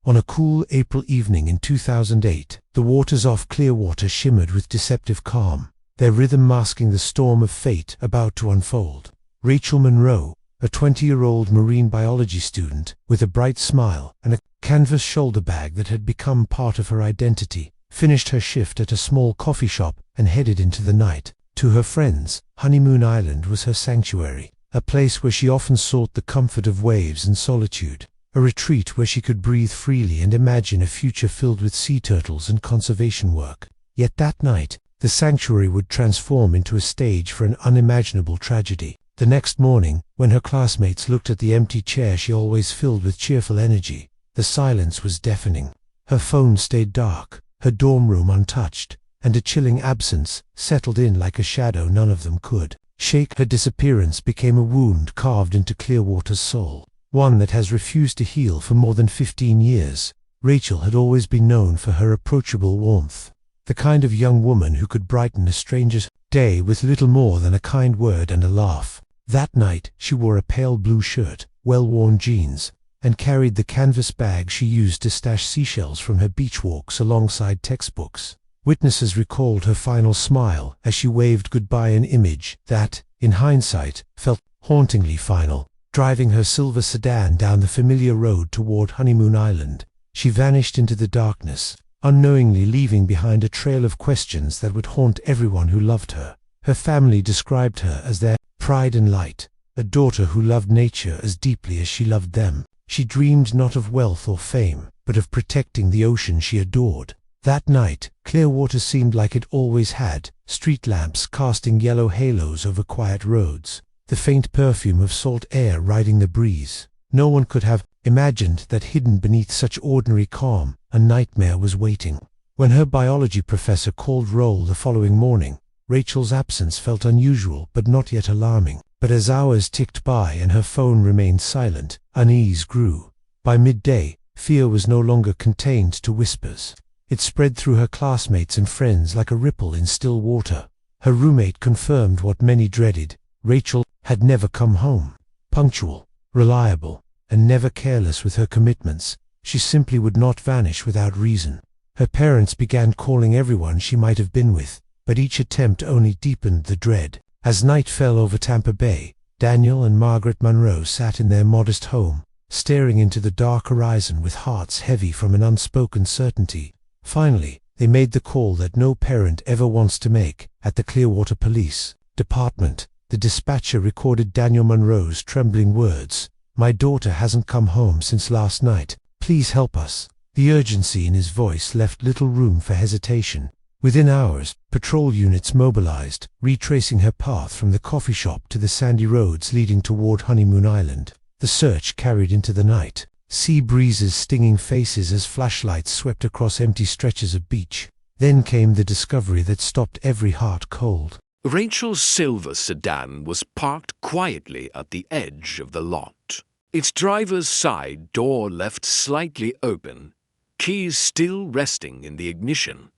On a cool April evening in 2008, the waters off Clearwater shimmered with deceptive calm, their rhythm masking the storm of fate about to unfold. Rachel Monroe, a 20-year-old marine biology student, with a bright smile and a canvas shoulder bag that had become part of her identity, finished her shift at a small coffee shop and headed into the night. To her friends, Honeymoon Island was her sanctuary, a place where she often sought the comfort of waves and solitude, a retreat where she could breathe freely and imagine a future filled with sea turtles and conservation work. Yet that night, the sanctuary would transform into a stage for an unimaginable tragedy. The next morning, when her classmates looked at the empty chair she always filled with cheerful energy, the silence was deafening. Her phone stayed dark, her dorm room untouched, and a chilling absence settled in like a shadow none of them could shake. Her disappearance became a wound carved into Clearwater's soul, one that has refused to heal for more than 15 years. Rachel had always been known for her approachable warmth, the kind of young woman who could brighten a stranger's day with little more than a kind word and a laugh. That night, she wore a pale blue shirt, well-worn jeans, and carried the canvas bag she used to stash seashells from her beach walks alongside textbooks. Witnesses recalled her final smile as she waved goodbye, an image that, in hindsight, felt hauntingly final. Driving her silver sedan down the familiar road toward Honeymoon Island, she vanished into the darkness, unknowingly leaving behind a trail of questions that would haunt everyone who loved her. Her family described her as their pride and light, a daughter who loved nature as deeply as she loved them. She dreamed not of wealth or fame, but of protecting the ocean she adored. That night, Clearwater seemed like it always had, street lamps casting yellow halos over quiet roads, the faint perfume of salt air riding the breeze. No one could have imagined that hidden beneath such ordinary calm, a nightmare was waiting. When her biology professor called roll the following morning, Rachel's absence felt unusual but not yet alarming. But as hours ticked by and her phone remained silent, unease grew. By midday, fear was no longer contained to whispers. It spread through her classmates and friends like a ripple in still water. Her roommate confirmed what many dreaded: Rachel had never come home. Punctual, reliable, and never careless with her commitments, she simply would not vanish without reason. Her parents began calling everyone she might have been with, but each attempt only deepened the dread. As night fell over Tampa Bay, Daniel and Margaret Monroe sat in their modest home, staring into the dark horizon with hearts heavy from an unspoken certainty. Finally, they made the call that no parent ever wants to make. At the Clearwater Police Department, the dispatcher recorded Daniel Monroe's trembling words: "My daughter hasn't come home since last night. Please help us." The urgency in his voice left little room for hesitation. Within hours, patrol units mobilized, retracing her path from the coffee shop to the sandy roads leading toward Honeymoon Island. The search carried into the night, sea breezes stinging faces as flashlights swept across empty stretches of beach. Then came the discovery that stopped every heart cold. Rachel's silver sedan was parked quietly at the edge of the lot, its driver's side door left slightly open, keys still resting in the ignition.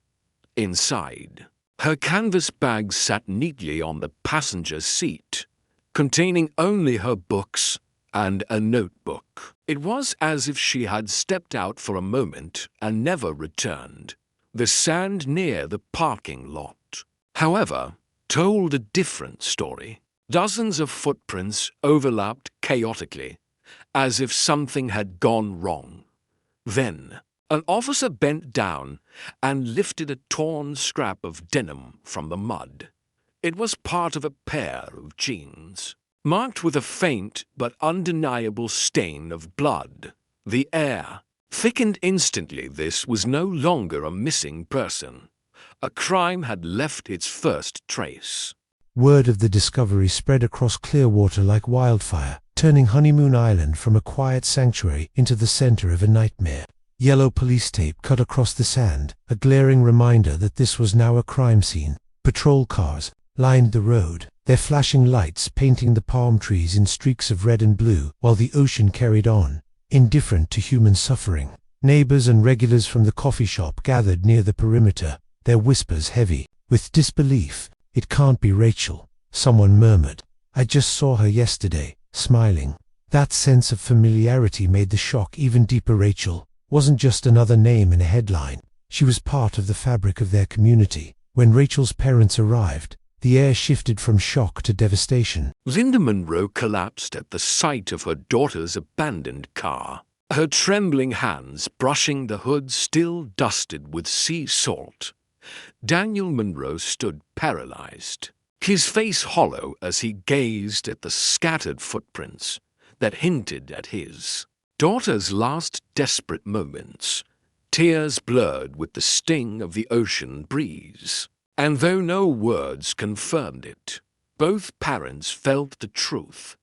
Inside, her canvas bag sat neatly on the passenger seat, containing only her books and a notebook. It was as if she had stepped out for a moment and never returned. The sand near the parking lot, however, told a different story. Dozens of footprints overlapped chaotically, as if something had gone wrong. Then, an officer bent down and lifted a torn scrap of denim from the mud. It was part of a pair of jeans, marked with a faint but undeniable stain of blood. The air thickened instantly. This was no longer a missing person. A crime had left its first trace. Word of the discovery spread across Clearwater like wildfire, turning Honeymoon Island from a quiet sanctuary into the center of a nightmare. Yellow police tape cut across the sand, a glaring reminder that this was now a crime scene. Patrol cars lined the road, their flashing lights painting the palm trees in streaks of red and blue, while the ocean carried on, indifferent to human suffering. Neighbors and regulars from the coffee shop gathered near the perimeter, their whispers heavy with disbelief. "It can't be Rachel," someone murmured. "I just saw her yesterday, smiling." That sense of familiarity made the shock even deeper. Rachel, wasn't just another name in a headline. She was part of the fabric of their community. When Rachel's parents arrived, the air shifted from shock to devastation. Linda Monroe collapsed at the sight of her daughter's abandoned car, her trembling hands brushing the hood still dusted with sea salt. Daniel Monroe stood paralyzed, his face hollow as he gazed at the scattered footprints that hinted at his daughter's last desperate moments, tears blurred with the sting of the ocean breeze. And though no words confirmed it, both parents felt the truth.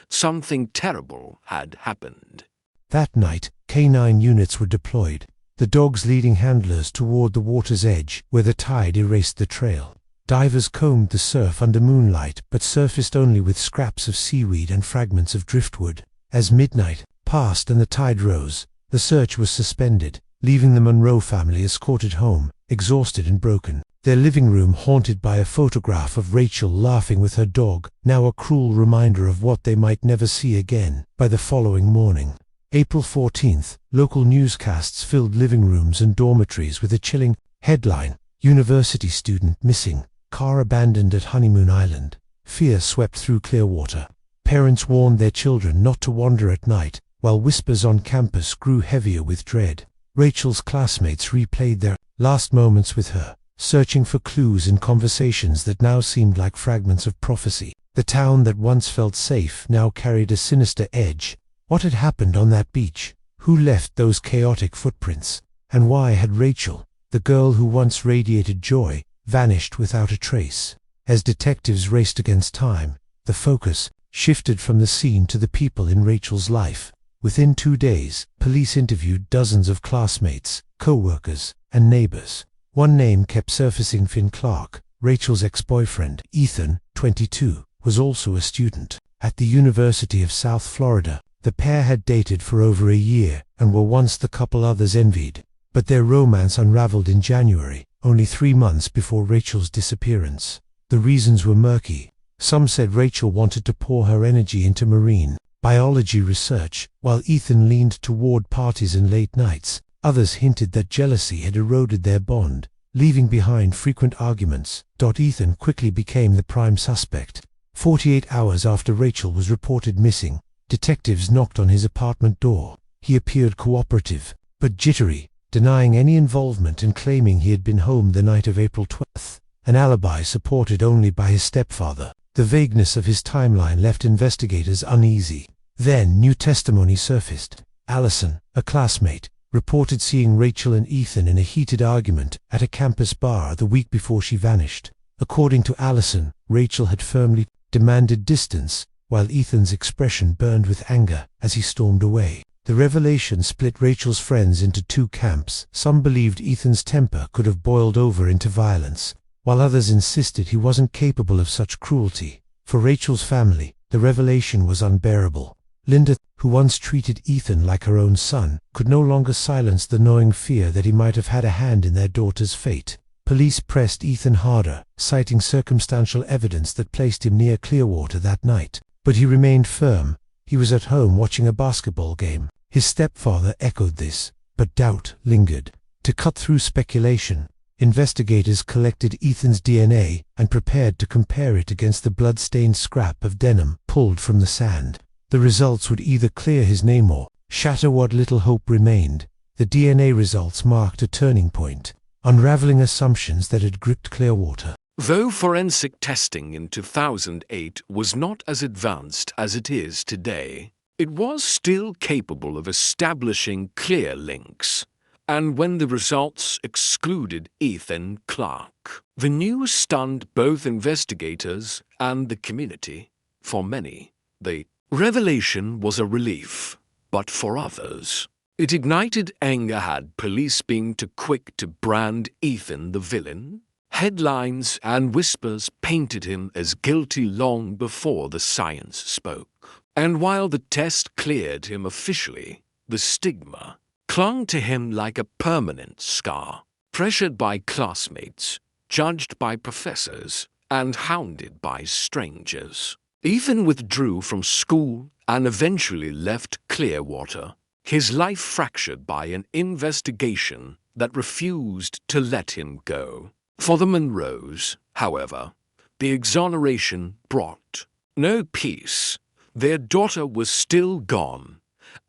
Something terrible had happened. That night, K9 units were deployed, the dogs leading handlers toward the water's edge where the tide erased the trail. Divers combed the surf under moonlight but surfaced only with scraps of seaweed and fragments of driftwood. As midnight passed and the tide rose, the search was suspended, leaving the Monroe family escorted home, exhausted and broken. Their living room haunted by a photograph of Rachel laughing with her dog, now a cruel reminder of what they might never see again. By the following morning, April 14th, local newscasts filled living rooms and dormitories with a chilling headline: University student missing, car abandoned at Honeymoon Island. Fear swept through Clearwater. Parents warned their children not to wander at night, while whispers on campus grew heavier with dread. Rachel's classmates replayed their last moments with her, searching for clues in conversations that now seemed like fragments of prophecy. The town that once felt safe now carried a sinister edge. What had happened on that beach? Who left those chaotic footprints? And why had Rachel, the girl who once radiated joy, vanished without a trace? As detectives raced against time, the focus shifted from the scene to the people in Rachel's life. Within 2 days, police interviewed dozens of classmates, co-workers, and neighbors. One name kept surfacing: Finn Clark. Rachel's ex-boyfriend, Ethan, 22, was also a student at the University of South Florida. The pair had dated for over a year and were once the couple others envied. But their romance unraveled in January, only 3 months before Rachel's disappearance. The reasons were murky. Some said Rachel wanted to pour her energy into marine biology research, while Ethan leaned toward parties and late nights. Others hinted that jealousy had eroded their bond, leaving behind frequent arguments. Ethan quickly became the prime suspect. 48 hours after Rachel was reported missing, detectives knocked on his apartment door. He appeared cooperative, but jittery, denying any involvement and claiming he had been home the night of April 12th, an alibi supported only by his stepfather. The vagueness of his timeline left investigators uneasy. Then new testimony surfaced. Allison, a classmate, reported seeing Rachel and Ethan in a heated argument at a campus bar the week before she vanished. According to Allison, Rachel had firmly demanded distance, while Ethan's expression burned with anger as he stormed away. The revelation split Rachel's friends into 2 camps. Some believed Ethan's temper could have boiled over into violence, while others insisted he wasn't capable of such cruelty. For Rachel's family, the revelation was unbearable. Linda, who once treated Ethan like her own son, could no longer silence the gnawing fear that he might have had a hand in their daughter's fate. Police pressed Ethan harder, citing circumstantial evidence that placed him near Clearwater that night. But he remained firm. He was at home watching a basketball game. His stepfather echoed this, but doubt lingered. To cut through speculation, investigators collected Ethan's DNA and prepared to compare it against the blood-stained scrap of denim pulled from the sand. The results would either clear his name or shatter what little hope remained. The DNA results marked a turning point, unraveling assumptions that had gripped Clearwater. Though forensic testing in 2008 was not as advanced as it is today, it was still capable of establishing clear links. And when the results excluded Ethan Clark, the news stunned both investigators and the community. For many, the revelation was a relief, but for others, it ignited anger. Had police been too quick to brand Ethan the villain? Headlines and whispers painted him as guilty long before the science spoke. And while the test cleared him officially, the stigma clung to him like a permanent scar. Pressured by classmates, judged by professors, and hounded by strangers, Ethan withdrew from school and eventually left Clearwater. his life fractured by an investigation that refused to let him go. For the Monroes, however, the exoneration brought no peace. Their daughter was still gone,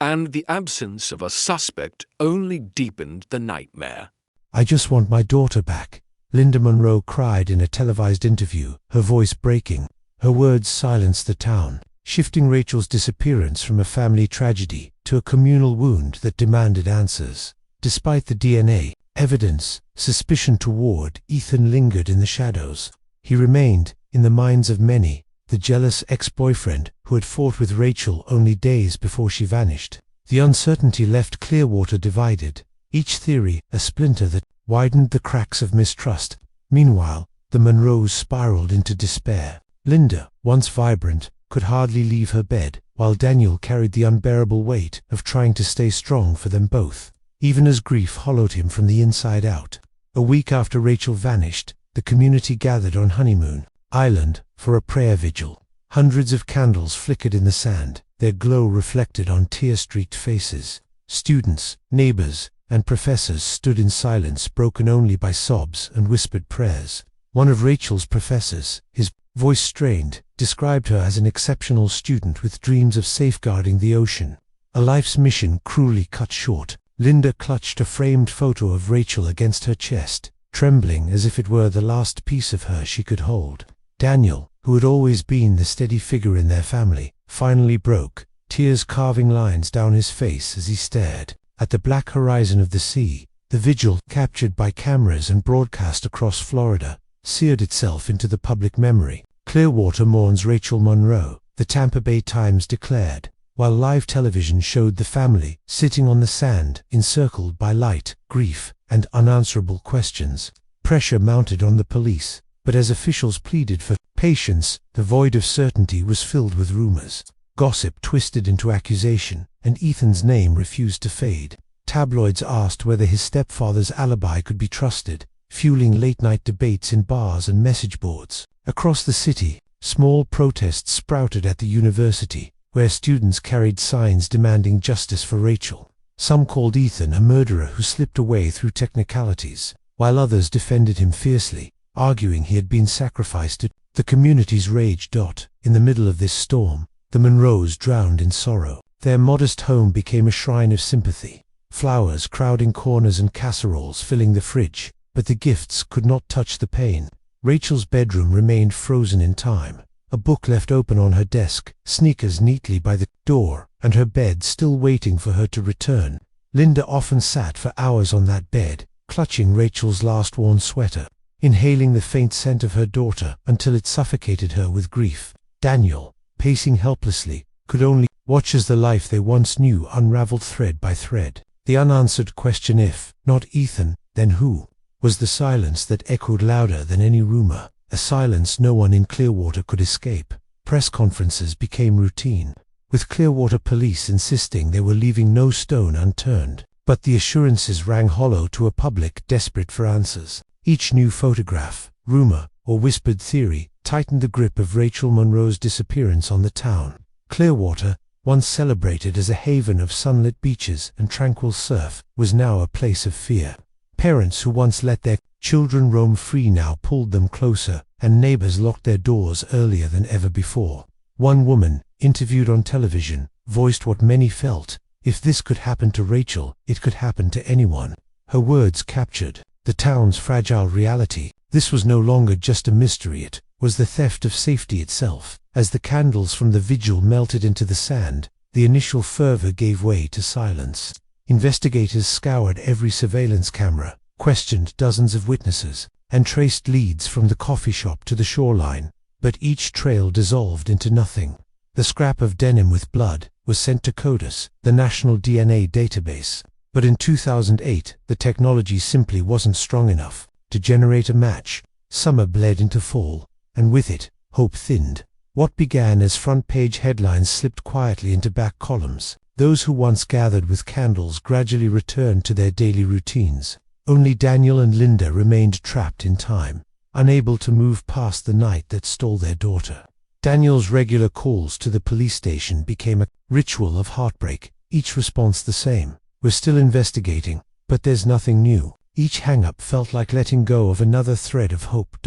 and the absence of a suspect only deepened the nightmare. "I just want my daughter back," Linda Monroe cried in a televised interview, her voice breaking. Her words silenced the town, shifting Rachel's disappearance from a family tragedy to a communal wound that demanded answers. Despite the DNA evidence, suspicion toward Ethan lingered in the shadows. He remained, in the minds of many, the jealous ex-boyfriend who had fought with Rachel only days before she vanished. The uncertainty left Clearwater divided, each theory a splinter that widened the cracks of mistrust. Meanwhile, the Monroes spiraled into despair. Linda, once vibrant, could hardly leave her bed, while Daniel carried the unbearable weight of trying to stay strong for them both, even as grief hollowed him from the inside out. A week after Rachel vanished, the community gathered on Honeymoon Island for a prayer vigil. Hundreds of candles flickered in the sand, their glow reflected on tear-streaked faces. Students, neighbors, and professors stood in silence, broken only by sobs and whispered prayers. One of Rachel's professors, his voice strained, described her as an exceptional student with dreams of safeguarding the ocean. A life's mission cruelly cut short. Linda clutched a framed photo of Rachel against her chest, trembling as if it were the last piece of her she could hold. Daniel, who had always been the steady figure in their family, finally broke, tears carving lines down his face as he stared at the black horizon of the sea. The vigil, captured by cameras and broadcast across Florida, seared itself into the public memory. Clearwater mourns Rachel Monroe, the Tampa Bay Times declared, while live television showed the family sitting on the sand, encircled by light, grief, and unanswerable questions. Pressure mounted on the police, but as officials pleaded for patience, the void of certainty was filled with rumors. Gossip twisted into accusation, and Ethan's name refused to fade. Tabloids asked whether his stepfather's alibi could be trusted, fueling late-night debates in bars and message boards. Across the city, small protests sprouted at the university, where students carried signs demanding justice for Rachel. Some called Ethan a murderer who slipped away through technicalities, while others defended him fiercely, arguing he had been sacrificed to the community's rage. In the middle of this storm, the Monroes drowned in sorrow. Their modest home became a shrine of sympathy, flowers crowding corners and casseroles filling the fridge, but the gifts could not touch the pain. Rachel's bedroom remained frozen in time, a book left open on her desk, sneakers neatly by the door, and her bed still waiting for her to return. Linda often sat for hours on that bed, clutching Rachel's last worn sweater, inhaling the faint scent of her daughter until it suffocated her with grief. Daniel, pacing helplessly, could only watch as the life they once knew unraveled thread by thread. The unanswered question, if not Ethan, then who, was the silence that echoed louder than any rumor, a silence no one in Clearwater could escape. Press conferences became routine, with Clearwater police insisting they were leaving no stone unturned. But the assurances rang hollow to a public desperate for answers. Each new photograph, rumor, or whispered theory tightened the grip of Rachel Monroe's disappearance on the town. Clearwater, once celebrated as a haven of sunlit beaches and tranquil surf, was now a place of fear. Parents who once let their children roam free now pulled them closer, and neighbors locked their doors earlier than ever before. One woman, interviewed on television, voiced what many felt: if this could happen to Rachel, it could happen to anyone. Her words captured the town's fragile reality. This was no longer just a mystery, it was the theft of safety itself. As the candles from the vigil melted into the sand, the initial fervor gave way to silence. Investigators scoured every surveillance camera, questioned dozens of witnesses, and traced leads from the coffee shop to the shoreline, but each trail dissolved into nothing. The scrap of denim with blood was sent to CODIS, the national DNA database, but in 2008 the technology simply wasn't strong enough to generate a match. Summer bled into fall, and with it, hope thinned. What began as front-page headlines slipped quietly into back columns. Those who once gathered with candles gradually returned to their daily routines. Only Daniel and Linda remained trapped in time, unable to move past the night that stole their daughter. Daniel's regular calls to the police station became a ritual of heartbreak. Each response the same: "We're still investigating, but there's nothing new." Each hang-up felt like letting go of another thread of hope.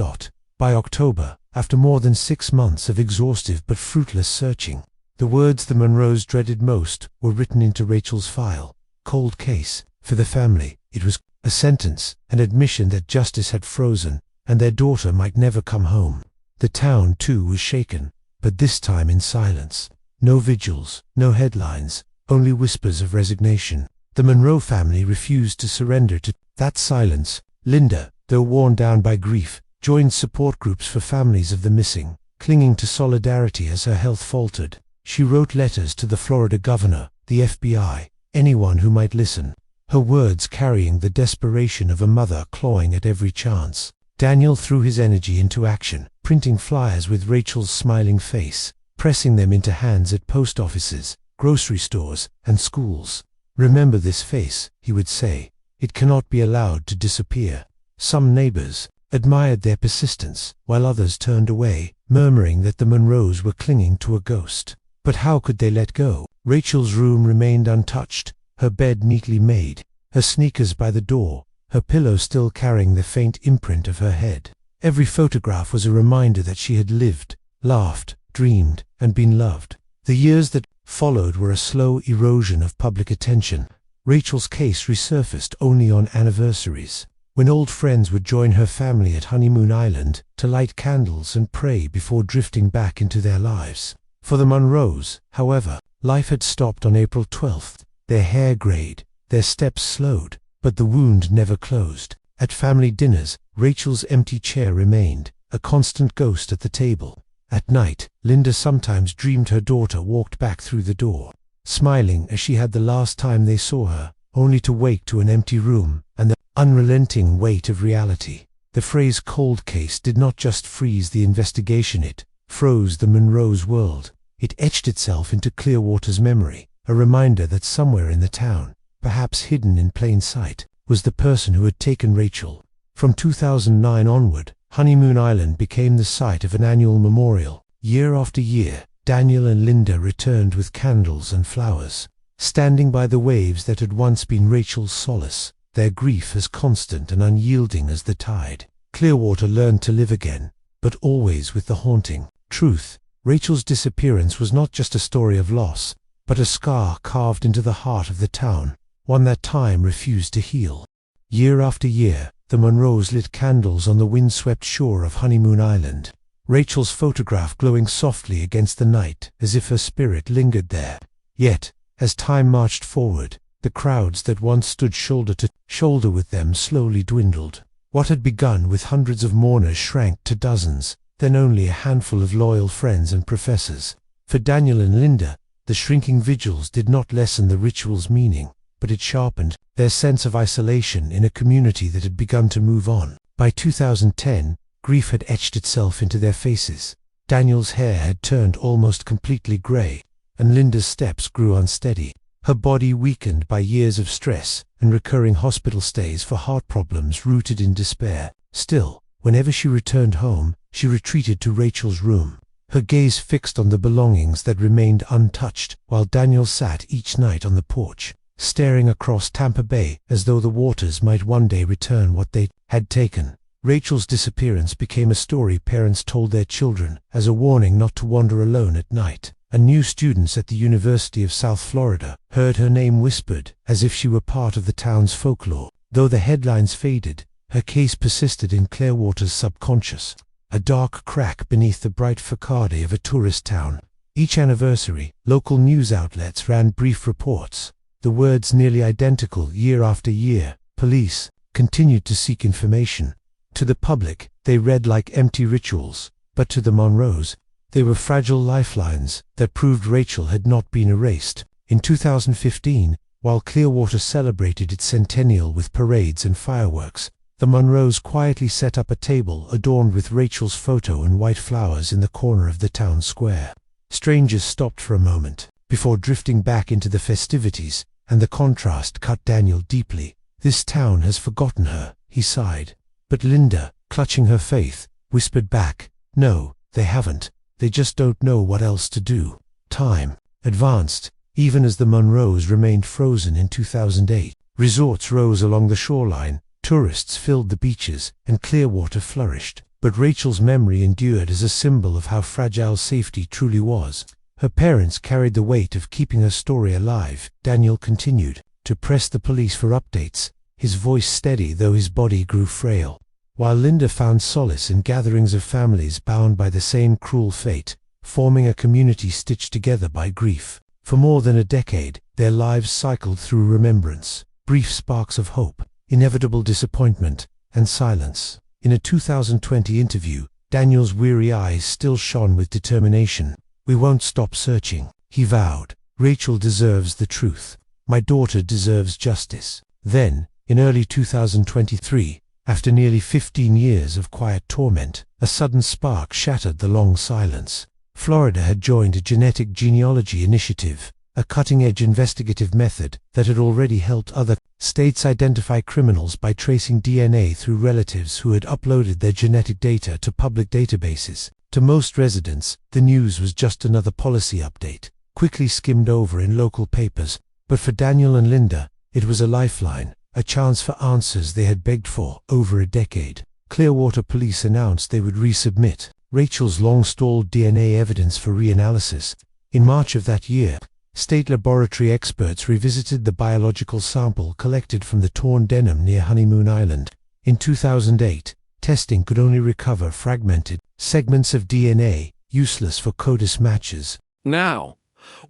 By October, after more than 6 months of exhaustive but fruitless searching, the words the Monroes dreaded most were written into Rachel's file. Cold case. For the family, it was a sentence, an admission that justice had frozen, and their daughter might never come home. The town, too, was shaken, but this time in silence. No vigils, no headlines, only whispers of resignation. The Monroe family refused to surrender to that silence. Linda, though worn down by grief, joined support groups for families of the missing, clinging to solidarity as her health faltered. She wrote letters to the Florida governor, the FBI, anyone who might listen, her words carrying the desperation of a mother clawing at every chance. Daniel threw his energy into action, printing flyers with Rachel's smiling face, pressing them into hands at post offices, grocery stores, and schools. "Remember this face," he would say. "It cannot be allowed to disappear." Some neighbors admired their persistence, while others turned away, murmuring that the Monroes were clinging to a ghost. But how could they let go? Rachel's room remained untouched, her bed neatly made, her sneakers by the door, her pillow still carrying the faint imprint of her head. Every photograph was a reminder that she had lived, laughed, dreamed, and been loved. The years that followed were a slow erosion of public attention. Rachel's case resurfaced only on anniversaries, when old friends would join her family at Honeymoon Island to light candles and pray before drifting back into their lives. For the Monroes, however, life had stopped on April 12th. Their hair grayed, their steps slowed, but the wound never closed. At family dinners, Rachel's empty chair remained, a constant ghost at the table. At night, Linda sometimes dreamed her daughter walked back through the door, smiling as she had the last time they saw her, only to wake to an empty room and the unrelenting weight of reality. The phrase "cold case" did not just freeze the investigation, it froze the Monroes' world. It etched itself into Clearwater's memory, a reminder that somewhere in the town, perhaps hidden in plain sight, was the person who had taken Rachel. From 2009 onward, Honeymoon Island became the site of an annual memorial. Year after year, Daniel and Linda returned with candles and flowers, standing by the waves that had once been Rachel's solace, their grief as constant and unyielding as the tide. Clearwater learned to live again, but always with the haunting truth. Rachel's disappearance was not just a story of loss, but a scar carved into the heart of the town, one that time refused to heal. Year after year, the Monroes lit candles on the windswept shore of Honeymoon Island, Rachel's photograph glowing softly against the night as if her spirit lingered there. Yet, as time marched forward, the crowds that once stood shoulder to shoulder with them slowly dwindled. What had begun with hundreds of mourners shrank to dozens, then only a handful of loyal friends and professors. For Daniel and Linda, the shrinking vigils did not lessen the ritual's meaning, but it sharpened their sense of isolation in a community that had begun to move on. By 2010, grief had etched itself into their faces. Daniel's hair had turned almost completely gray, and Linda's steps grew unsteady, her body weakened by years of stress and recurring hospital stays for heart problems rooted in despair. Still, whenever she returned home, she retreated to Rachel's room, her gaze fixed on the belongings that remained untouched, while Daniel sat each night on the porch, staring across Tampa Bay as though the waters might one day return what they had taken. Rachel's disappearance became a story parents told their children as a warning not to wander alone at night, and new students at the University of South Florida heard her name whispered as if she were part of the town's folklore. Though the headlines faded, her case persisted in Clearwater's subconscious, a dark crack beneath the bright facade of a tourist town. Each anniversary, local news outlets ran brief reports, the words nearly identical year after year. Police continued to seek information. To the public, they read like empty rituals, but to the Monroes, they were fragile lifelines that proved Rachel had not been erased. In 2015, while Clearwater celebrated its centennial with parades and fireworks, the Monroes quietly set up a table adorned with Rachel's photo and white flowers in the corner of the town square. Strangers stopped for a moment, before drifting back into the festivities, and the contrast cut Daniel deeply. "This town has forgotten her," he sighed. But Linda, clutching her faith, whispered back, "No, they haven't. They just don't know what else to do." Time advanced, even as the Monroes remained frozen in 2008. Resorts rose along the shoreline, tourists filled the beaches, and Clearwater flourished. But Rachel's memory endured as a symbol of how fragile safety truly was. Her parents carried the weight of keeping her story alive. Daniel continued to press the police for updates, his voice steady though his body grew frail. While Linda found solace in gatherings of families bound by the same cruel fate, forming a community stitched together by grief. For more than a decade, their lives cycled through remembrance, brief sparks of hope, inevitable disappointment, and silence. In a 2020 interview, Daniel's weary eyes still shone with determination. "We won't stop searching," he vowed. "Rachel deserves the truth. My daughter deserves justice." Then, in early 2023, after nearly 15 years of quiet torment, a sudden spark shattered the long silence. Florida had joined a genetic genealogy initiative, a cutting-edge investigative method that had already helped other states identify criminals by tracing DNA through relatives who had uploaded their genetic data to public databases. To most residents, the news was just another policy update, quickly skimmed over in local papers. But for Daniel and Linda, it was a lifeline, a chance for answers they had begged for over a decade. Clearwater police announced they would resubmit Rachel's long-stalled DNA evidence for reanalysis. In March of that year, state laboratory experts revisited the biological sample collected from the torn denim near Honeymoon Island. In 2008, testing could only recover fragmented segments of DNA, useless for CODIS matches. Now,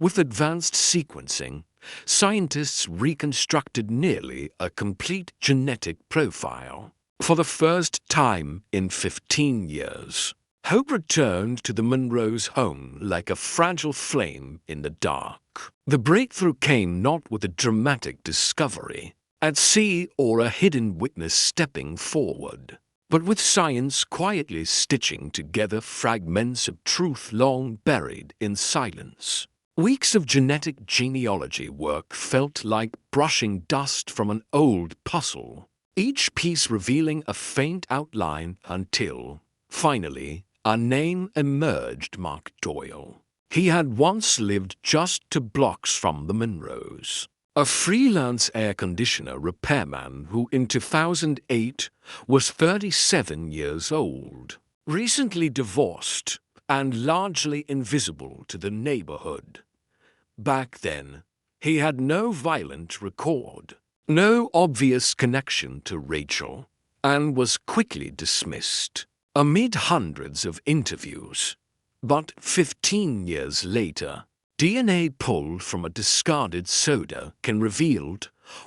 with advanced sequencing, scientists reconstructed nearly a complete genetic profile. For the first time in 15 years, hope returned to the Monroes' home like a fragile flame in the dark. The breakthrough came not with a dramatic discovery at sea or a hidden witness stepping forward, but with science quietly stitching together fragments of truth long buried in silence. Weeks of genetic genealogy work felt like brushing dust from an old puzzle, each piece revealing a faint outline until, finally, a name emerged: Mark Doyle. He had once lived just 2 blocks from the Monroes, a freelance air conditioner repairman who in 2008 was 37 years old, recently divorced and largely invisible to the neighborhood. Back then, he had no violent record, no obvious connection to Rachel, and was quickly dismissed amid hundreds of interviews. But 15 years later, DNA pulled from a discarded soda can reveal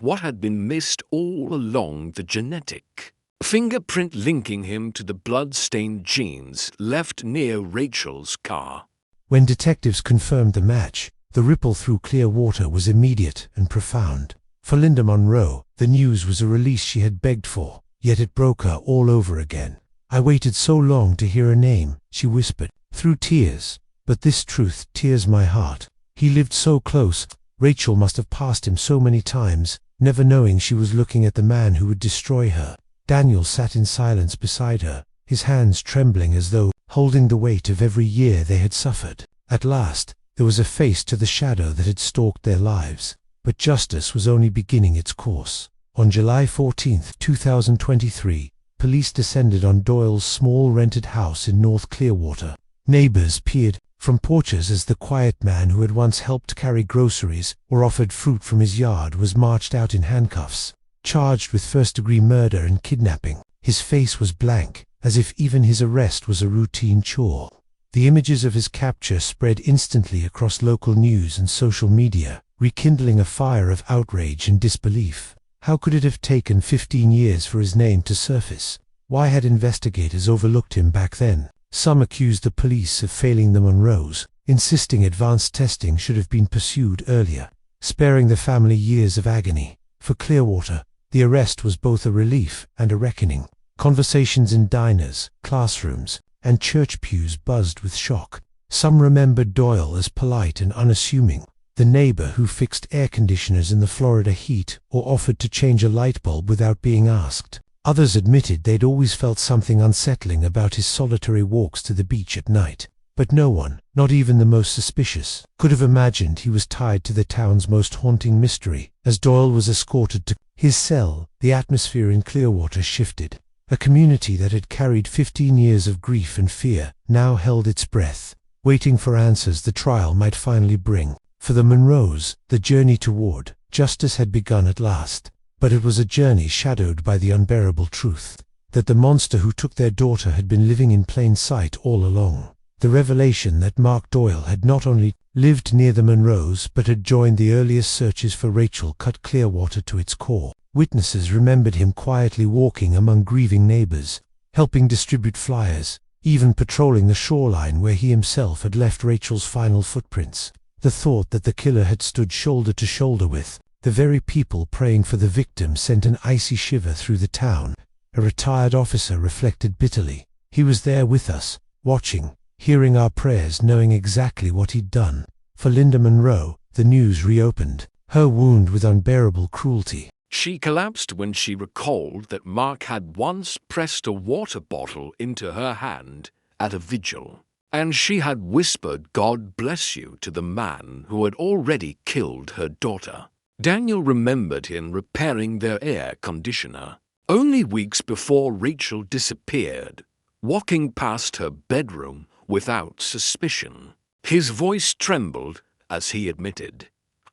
what had been missed all along: the genetic fingerprint linking him to the blood-stained jeans left near Rachel's car. When detectives confirmed the match, the ripple through Clearwater was immediate and profound. For Linda Monroe, the news was a release she had begged for, yet it broke her all over again. "I waited so long to hear a name," she whispered, through tears. "But this truth tears my heart. He lived so close. Rachel must have passed him so many times, never knowing she was looking at the man who would destroy her." Daniel sat in silence beside her, his hands trembling as though holding the weight of every year they had suffered. At last, there was a face to the shadow that had stalked their lives. But justice was only beginning its course. On July 14, 2023, police descended on Doyle's small rented house in North Clearwater. Neighbors peered from porches as the quiet man who had once helped carry groceries or offered fruit from his yard was marched out in handcuffs, charged with first-degree murder and kidnapping. His face was blank, as if even his arrest was a routine chore. The images of his capture spread instantly across local news and social media, rekindling a fire of outrage and disbelief. How could it have taken 15 years for his name to surface? Why had investigators overlooked him back then? Some accused the police of failing the Monroes, insisting advanced testing should have been pursued earlier, sparing the family years of agony. For Clearwater, the arrest was both a relief and a reckoning. Conversations in diners, classrooms, and church pews buzzed with shock. Some remembered Doyle as polite and unassuming, the neighbor who fixed air conditioners in the Florida heat or offered to change a light bulb without being asked. Others admitted they'd always felt something unsettling about his solitary walks to the beach at night. But no one, not even the most suspicious, could have imagined he was tied to the town's most haunting mystery. As Doyle was escorted to his cell, the atmosphere in Clearwater shifted. A community that had carried 15 years of grief and fear now held its breath, waiting for answers the trial might finally bring. For the Monroes, the journey toward justice had begun at last. But it was a journey shadowed by the unbearable truth that the monster who took their daughter had been living in plain sight all along. The revelation that Mark Doyle had not only lived near the Monroes but had joined the earliest searches for Rachel cut Clearwater to its core. Witnesses remembered him quietly walking among grieving neighbors, helping distribute flyers, even patrolling the shoreline where he himself had left Rachel's final footprints. The thought that the killer had stood shoulder to shoulder with the very people praying for the victim sent an icy shiver through the town. A retired officer reflected bitterly. He was there with us, watching, hearing our prayers, knowing exactly what he'd done. For Linda Monroe, the news reopened, her wound with unbearable cruelty. She collapsed when she recalled that Mark had once pressed a water bottle into her hand at a vigil, and she had whispered "God bless you" to the man who had already killed her daughter. Daniel remembered him repairing their air conditioner only weeks before Rachel disappeared, walking past her bedroom without suspicion. His voice trembled as he admitted,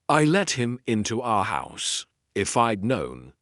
"I let him into our house. If I'd known."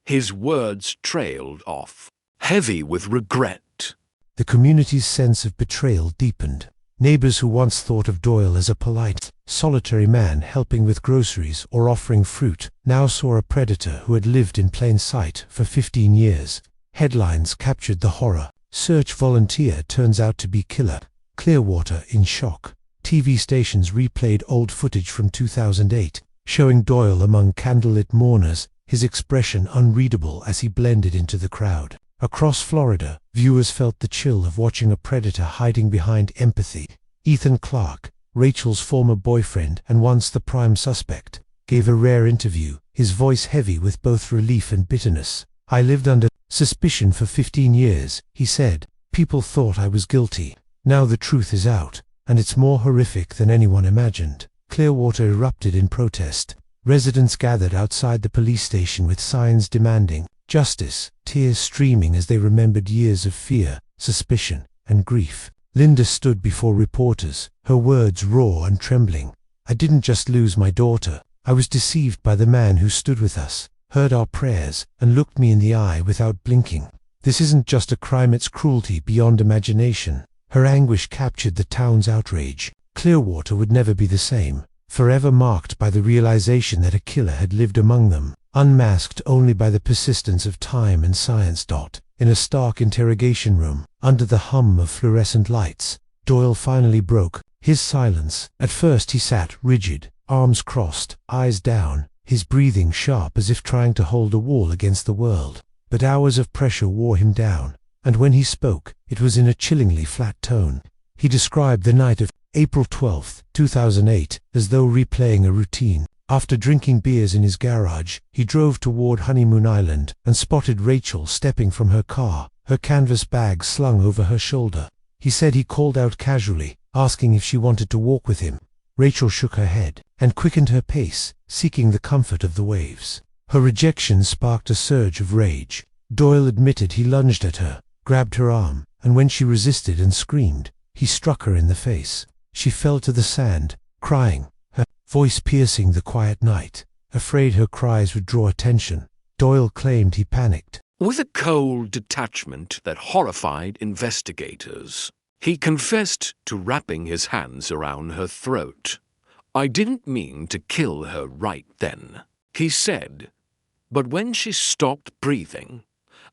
His words trailed off, heavy with regret. The community's sense of betrayal deepened. Neighbors who once thought of Doyle as a polite, solitary man helping with groceries or offering fruit now saw a predator who had lived in plain sight for 15 years. Headlines captured the horror. "Search volunteer turns out to be killer." Clearwater in shock. TV stations replayed old footage from 2008, showing Doyle among candlelit mourners, his expression unreadable as he blended into the crowd. Across Florida, viewers felt the chill of watching a predator hiding behind empathy. Ethan Clark, Rachel's former boyfriend and once the prime suspect, gave a rare interview, his voice heavy with both relief and bitterness. "I lived under suspicion for 15 years, he said. "People thought I was guilty. Now the truth is out, and it's more horrific than anyone imagined." Clearwater erupted in protest. Residents gathered outside the police station with signs demanding justice, tears streaming as they remembered years of fear, suspicion, and grief. Linda stood before reporters, her words raw and trembling. "I didn't just lose my daughter. I was deceived by the man who stood with us, heard our prayers, and looked me in the eye without blinking. This isn't just a crime, it's cruelty beyond imagination." Her anguish captured the town's outrage. Clearwater would never be the same, forever marked by the realization that a killer had lived among them, unmasked only by the persistence of time and science. In a stark interrogation room, under the hum of fluorescent lights, Doyle finally broke his silence. At first he sat rigid, arms crossed, eyes down, his breathing sharp as if trying to hold a wall against the world. But hours of pressure wore him down, and when he spoke, it was in a chillingly flat tone. He described the night of April 12, 2008, as though replaying a routine. After drinking beers in his garage, he drove toward Honeymoon Island and spotted Rachel stepping from her car, her canvas bag slung over her shoulder. He said he called out casually, asking if she wanted to walk with him. Rachel shook her head and quickened her pace, seeking the comfort of the waves. Her rejection sparked a surge of rage. Doyle admitted he lunged at her, grabbed her arm, and when she resisted and screamed, he struck her in the face. She fell to the sand, crying, her voice piercing the quiet night. Afraid her cries would draw attention, Doyle claimed he panicked. With a cold detachment that horrified investigators, he confessed to wrapping his hands around her throat. "I didn't mean to kill her right then," he said, "but when she stopped breathing,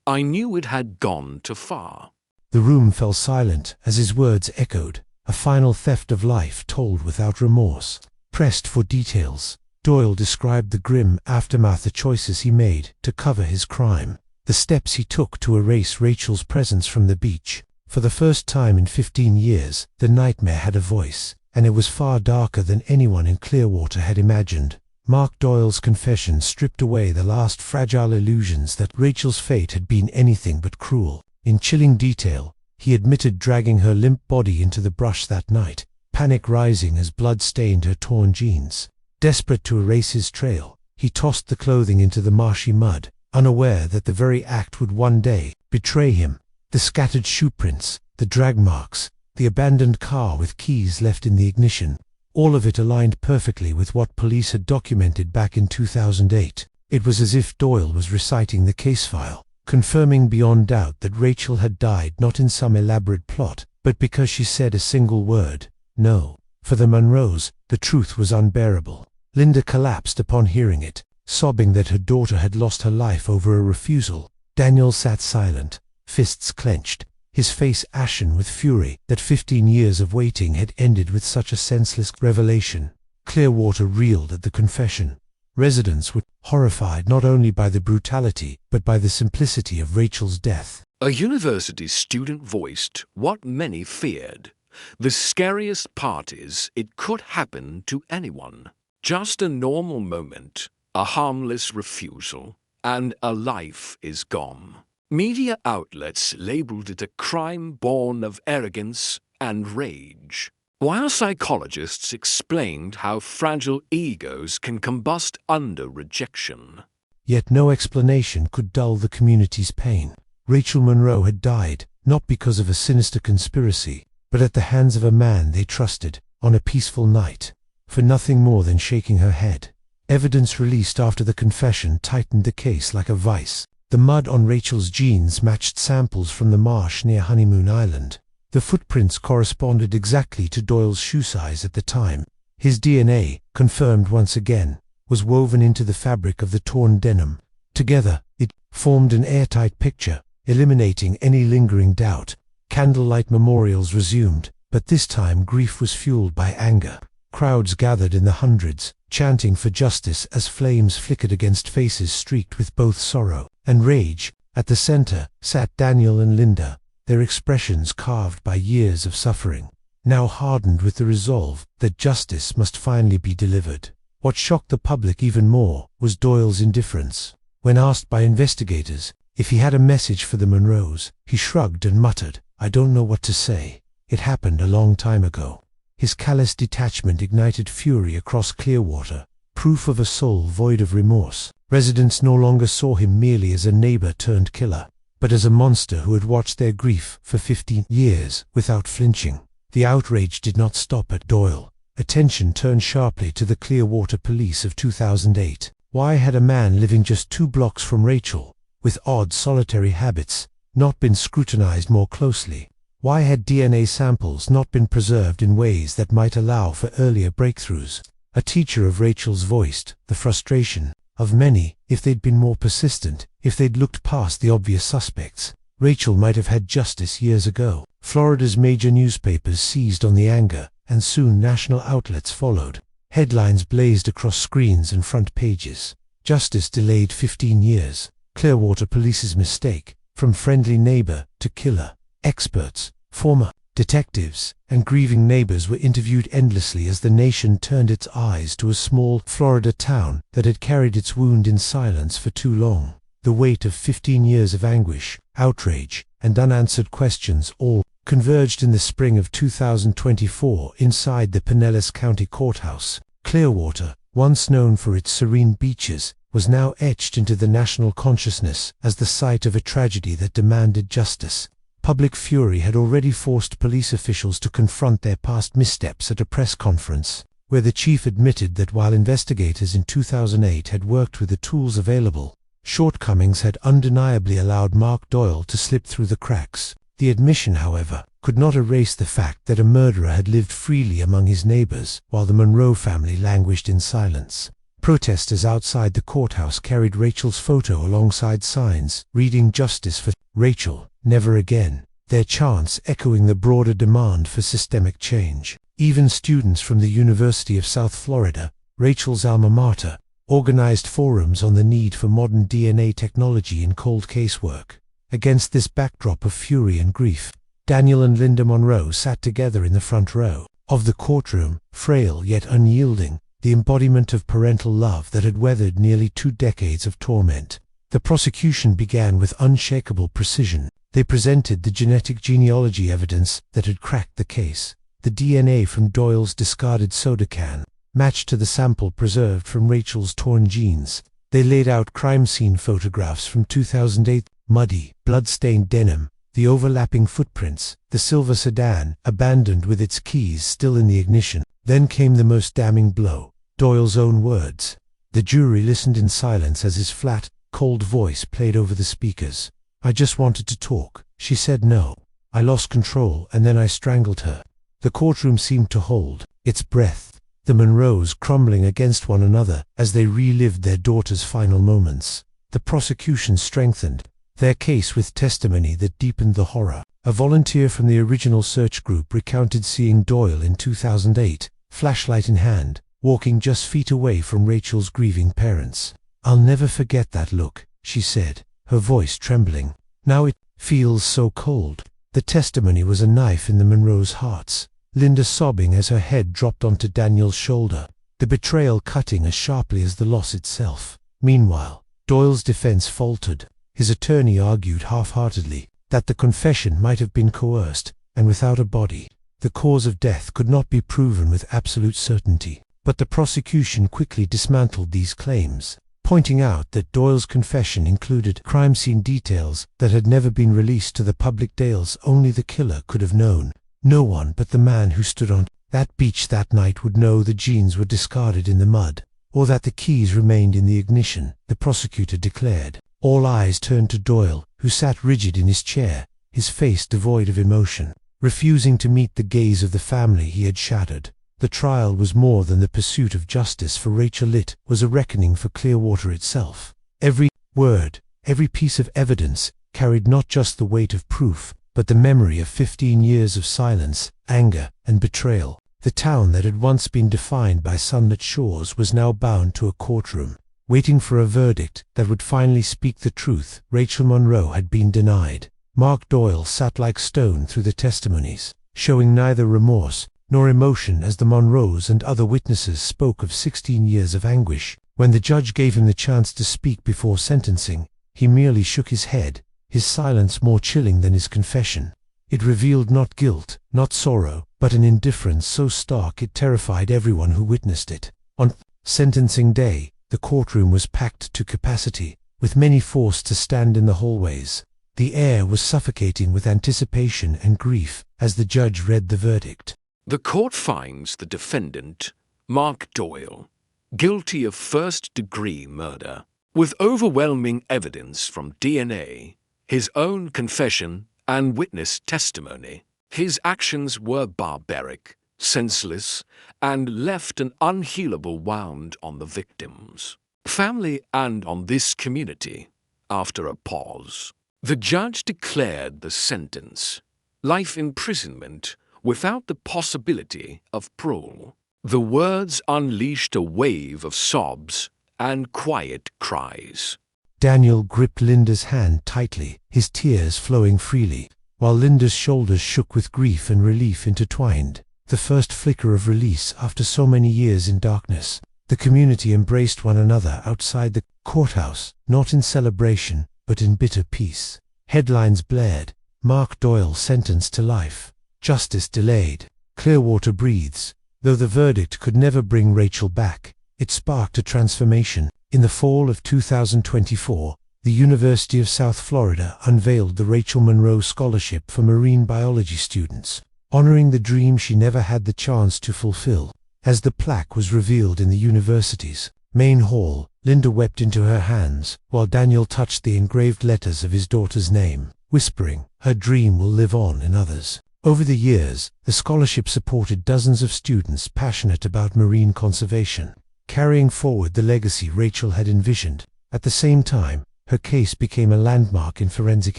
I knew it had gone too far." The room fell silent as his words echoed, a final theft of life told without remorse. Pressed for details, Doyle described the grim aftermath, the choices he made to cover his crime, the steps he took to erase Rachel's presence from the beach. For the first time in 15 years, the nightmare had a voice, and it was far darker than anyone in Clearwater had imagined. Mark Doyle's confession stripped away the last fragile illusions that Rachel's fate had been anything but cruel. In chilling detail, He admitted dragging her limp body into the brush that night, panic rising as blood stained her torn jeans. Desperate to erase his trail, he tossed the clothing into the marshy mud, unaware that the very act would one day betray him. The scattered shoe prints, the drag marks, the abandoned car with keys left in the ignition, all of it aligned perfectly with what police had documented back in 2008. It was as if Doyle was reciting the case file, confirming beyond doubt that Rachel had died not in some elaborate plot, but because she said a single word, no. For the Monroes, the truth was unbearable. Linda collapsed upon hearing it, sobbing that her daughter had lost her life over a refusal. Daniel sat silent, fists clenched, his face ashen with fury that 15 years of waiting had ended with such a senseless revelation. Clearwater reeled at the confession. Residents were horrified not only by the brutality, but by the simplicity of Rachel's death. A university student voiced what many feared. The scariest part is it could happen to anyone. Just a normal moment, a harmless refusal, and a life is gone. Media outlets labeled it a crime born of arrogance and rage, while psychologists explained how fragile egos can combust under rejection. Yet no explanation could dull the community's pain. Rachel Monroe had died, not because of a sinister conspiracy, but at the hands of a man they trusted, on a peaceful night, for nothing more than shaking her head. Evidence released after the confession tightened the case like a vice. The mud on Rachel's jeans matched samples from the marsh near Honeymoon Island. The footprints corresponded exactly to Doyle's shoe size at the time. His DNA, confirmed once again, was woven into the fabric of the torn denim. Together, it formed an airtight picture, eliminating any lingering doubt. Candlelight memorials resumed, but this time grief was fueled by anger. Crowds gathered in the hundreds, chanting for justice as flames flickered against faces streaked with both sorrow and rage. At the center sat Daniel and Linda, their expressions carved by years of suffering, now hardened with the resolve that justice must finally be delivered. What shocked the public even more was Doyle's indifference. When asked by investigators if he had a message for the Monroes, he shrugged and muttered, "I don't know what to say. It happened a long time ago." His callous detachment ignited fury across Clearwater, proof of a soul void of remorse. Residents no longer saw him merely as a neighbor-turned-killer, but as a monster who had watched their grief for 15 years without flinching. The outrage did not stop at Doyle. Attention turned sharply to the Clearwater police of 2008. Why had a man living just 2 blocks from Rachel, with odd solitary habits, not been scrutinized more closely? Why had DNA samples not been preserved in ways that might allow for earlier breakthroughs? A teacher of Rachel's voiced the frustration of many. If they'd been more persistent, if they'd looked past the obvious suspects, Rachel might have had justice years ago. Florida's major newspapers seized on the anger, and soon national outlets followed. Headlines blazed across screens and front pages. Justice delayed 15 years. Clearwater Police's mistake, from friendly neighbor to killer. Experts, former detectives, and grieving neighbors were interviewed endlessly as the nation turned its eyes to a small Florida town that had carried its wound in silence for too long. The weight of 15 years of anguish, outrage, and unanswered questions all converged in the spring of 2024 inside the Pinellas County Courthouse. Clearwater, once known for its serene beaches, was now etched into the national consciousness as the site of a tragedy that demanded justice. Public fury had already forced police officials to confront their past missteps at a press conference, where the chief admitted that while investigators in 2008 had worked with the tools available, shortcomings had undeniably allowed Mark Doyle to slip through the cracks. The admission, however, could not erase the fact that a murderer had lived freely among his neighbors while the Monroe family languished in silence. Protesters outside the courthouse carried Rachel's photo alongside signs reading "Justice for Rachel, never again," their chants echoing the broader demand for systemic change. Even students from the University of South Florida, Rachel's alma mater, organized forums on the need for modern DNA technology in cold case work. Against this backdrop of fury and grief, Daniel and Linda Monroe sat together in the front row of the courtroom, frail yet unyielding, the embodiment of parental love that had weathered nearly 2 decades of torment. The prosecution began with unshakable precision. They presented the genetic genealogy evidence that had cracked the case. The DNA from Doyle's discarded soda can matched to the sample preserved from Rachel's torn jeans. They laid out crime scene photographs from 2008, muddy, blood-stained denim, the overlapping footprints, the silver sedan, abandoned with its keys still in the ignition. Then came the most damning blow, Doyle's own words. The jury listened in silence as his flat, cold voice played over the speakers. "I just wanted to talk. She said no. I lost control and then I strangled her." The courtroom seemed to hold its breath, the Monroes crumbling against one another as they relived their daughter's final moments. The prosecution strengthened their case with testimony that deepened the horror. A volunteer from the original search group recounted seeing Doyle in 2008, flashlight in hand, walking just feet away from Rachel's grieving parents. "I'll never forget that look," she said, her voice trembling. "Now it feels so cold." The testimony was a knife in the Monroes' hearts, Linda sobbing as her head dropped onto Daniel's shoulder, the betrayal cutting as sharply as the loss itself. Meanwhile, Doyle's defense faltered. His attorney argued half-heartedly that the confession might have been coerced, and without a body, the cause of death could not be proven with absolute certainty. But the prosecution quickly dismantled these claims, pointing out that Doyle's confession included crime scene details that had never been released to the public. Details only the killer could have known. No one but the man who stood on that beach that night would know the jeans were discarded in the mud, or that the keys remained in the ignition, the prosecutor declared. All eyes turned to Doyle, who sat rigid in his chair, his face devoid of emotion, refusing to meet the gaze of the family he had shattered. The trial was more than the pursuit of justice for Rachel. It was a reckoning for Clearwater itself. Every word, every piece of evidence, carried not just the weight of proof, but the memory of 15 years of silence, anger, and betrayal. The town that had once been defined by sunlit shores was now bound to a courtroom, waiting for a verdict that would finally speak the truth. Rachel Monroe had been denied. Mark Doyle sat like stone through the testimonies, showing neither remorse nor emotion as the Monroes and other witnesses spoke of 16 years of anguish. When the judge gave him the chance to speak before sentencing, he merely shook his head, his silence more chilling than his confession. It revealed not guilt, not sorrow, but an indifference so stark it terrified everyone who witnessed it. On sentencing day, the courtroom was packed to capacity, with many forced to stand in the hallways. The air was suffocating with anticipation and grief as the judge read the verdict. The court finds the defendant, Mark Doyle, guilty of first-degree murder. With overwhelming evidence from DNA, his own confession, and witness testimony, his actions were barbaric, senseless, and left an unhealable wound on the victims, family, and on this community. After a pause, the judge declared the sentence, life imprisonment without the possibility of parole. The words unleashed a wave of sobs and quiet cries. Daniel gripped Linda's hand tightly, his tears flowing freely, while Linda's shoulders shook with grief and relief intertwined. The first flicker of release after so many years in darkness. The community embraced one another outside the courthouse, not in celebration, but in bitter peace. Headlines blared, Mark Doyle sentenced to life. Justice delayed. Clearwater breathes. Though the verdict could never bring Rachel back, it sparked a transformation. In the fall of 2024, the University of South Florida unveiled the Rachel Monroe Scholarship for marine biology students, honoring the dream she never had the chance to fulfill. As the plaque was revealed in the university's main hall, Linda wept into her hands, while Daniel touched the engraved letters of his daughter's name, whispering, "Her dream will live on in others." Over the years, the scholarship supported dozens of students passionate about marine conservation, carrying forward the legacy Rachel had envisioned. At the same time, her case became a landmark in forensic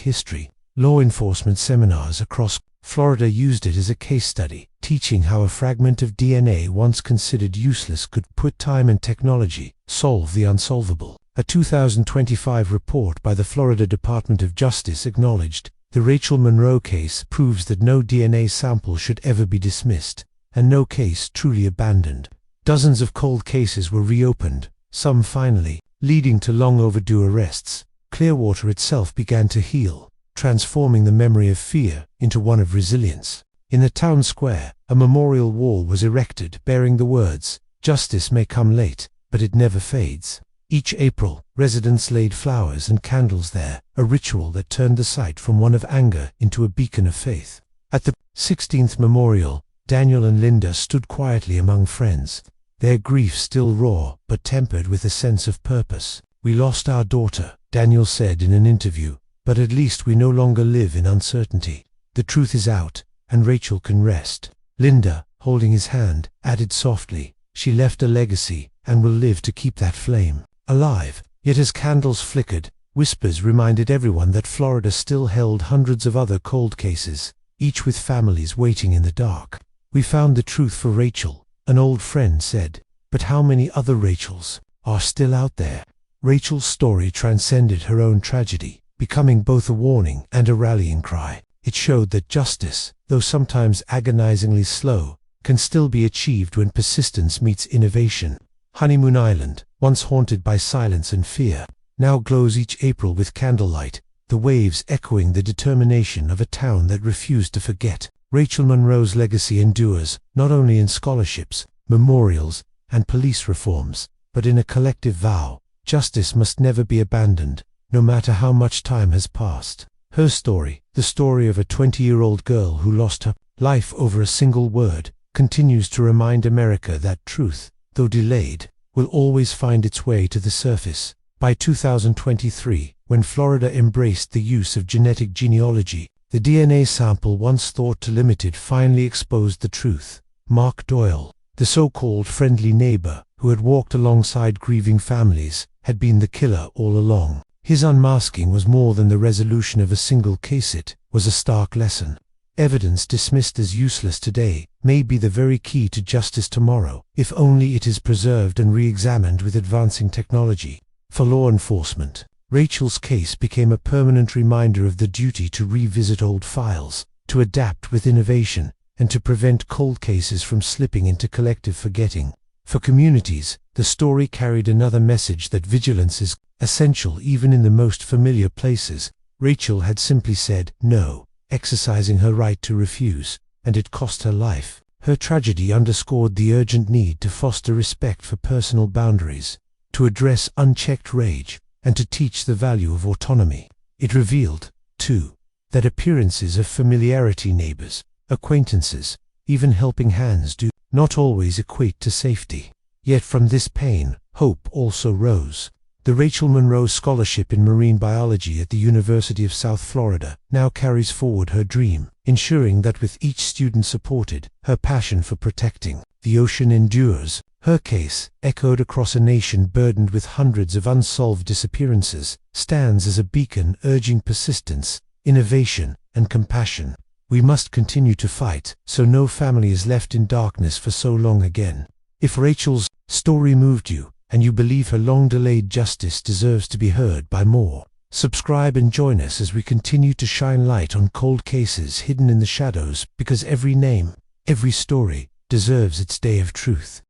history. Law enforcement seminars across Florida used it as a case study, teaching how a fragment of DNA once considered useless could, put time and technology, solve the unsolvable. A 2025 report by the Florida Department of Justice acknowledged, the Rachel Monroe case proves that no DNA sample should ever be dismissed, and no case truly abandoned. Dozens of cold cases were reopened, some finally, leading to long overdue arrests. Clearwater itself began to heal, transforming the memory of fear into one of resilience. In the town square, a memorial wall was erected bearing the words, "Justice may come late, but it never fades." Each April, residents laid flowers and candles there, a ritual that turned the site from one of anger into a beacon of faith. At the 16th memorial, Daniel and Linda stood quietly among friends, their grief still raw but tempered with a sense of purpose. "We lost our daughter," Daniel said in an interview, "but at least we no longer live in uncertainty. The truth is out, and Rachel can rest." Linda, holding his hand, added softly, "She left a legacy and will live to keep that flame alive." Yet as candles flickered, whispers reminded everyone that Florida still held hundreds of other cold cases, each with families waiting in the dark. "We found the truth for Rachel," an old friend said, "but how many other Rachels are still out there?" Rachel's story transcended her own tragedy, becoming both a warning and a rallying cry. It showed that justice, though sometimes agonizingly slow, can still be achieved when persistence meets innovation. Honeymoon Island, once haunted by silence and fear, now glows each April with candlelight, the waves echoing the determination of a town that refused to forget. Rachel Monroe's legacy endures, not only in scholarships, memorials, and police reforms, but in a collective vow: justice must never be abandoned, no matter how much time has passed. Her story, the story of a 20-year-old girl who lost her life over a single word, continues to remind America that truth, though delayed, will always find its way to the surface. By 2023, when Florida embraced the use of genetic genealogy, the DNA sample once thought too limited finally exposed the truth. Mark Doyle, the so-called friendly neighbor who had walked alongside grieving families, had been the killer all along. His unmasking was more than the resolution of a single case. It was a stark lesson. Evidence dismissed as useless today may be the very key to justice tomorrow, if only it is preserved and re-examined with advancing technology. For law enforcement, Rachel's case became a permanent reminder of the duty to revisit old files, to adapt with innovation, and to prevent cold cases from slipping into collective forgetting. For communities, the story carried another message that vigilance is essential even in the most familiar places. Rachel had simply said no, exercising her right to refuse, and it cost her life. Her tragedy underscored the urgent need to foster respect for personal boundaries, to address unchecked rage, and to teach the value of autonomy. It revealed, too, that appearances of familiarity, neighbors, acquaintances, even helping hands do not always equate to safety. Yet from this pain, hope also rose. The Rachel Monroe Scholarship in Marine Biology at the University of South Florida now carries forward her dream, ensuring that with each student supported, her passion for protecting the ocean endures. Her case, echoed across a nation burdened with hundreds of unsolved disappearances, stands as a beacon urging persistence, innovation, and compassion. We must continue to fight, so no family is left in darkness for so long again. If Rachel's story moved you, and you believe her long-delayed justice deserves to be heard by more, subscribe and join us as we continue to shine light on cold cases hidden in the shadows, because every name, every story, deserves its day of truth.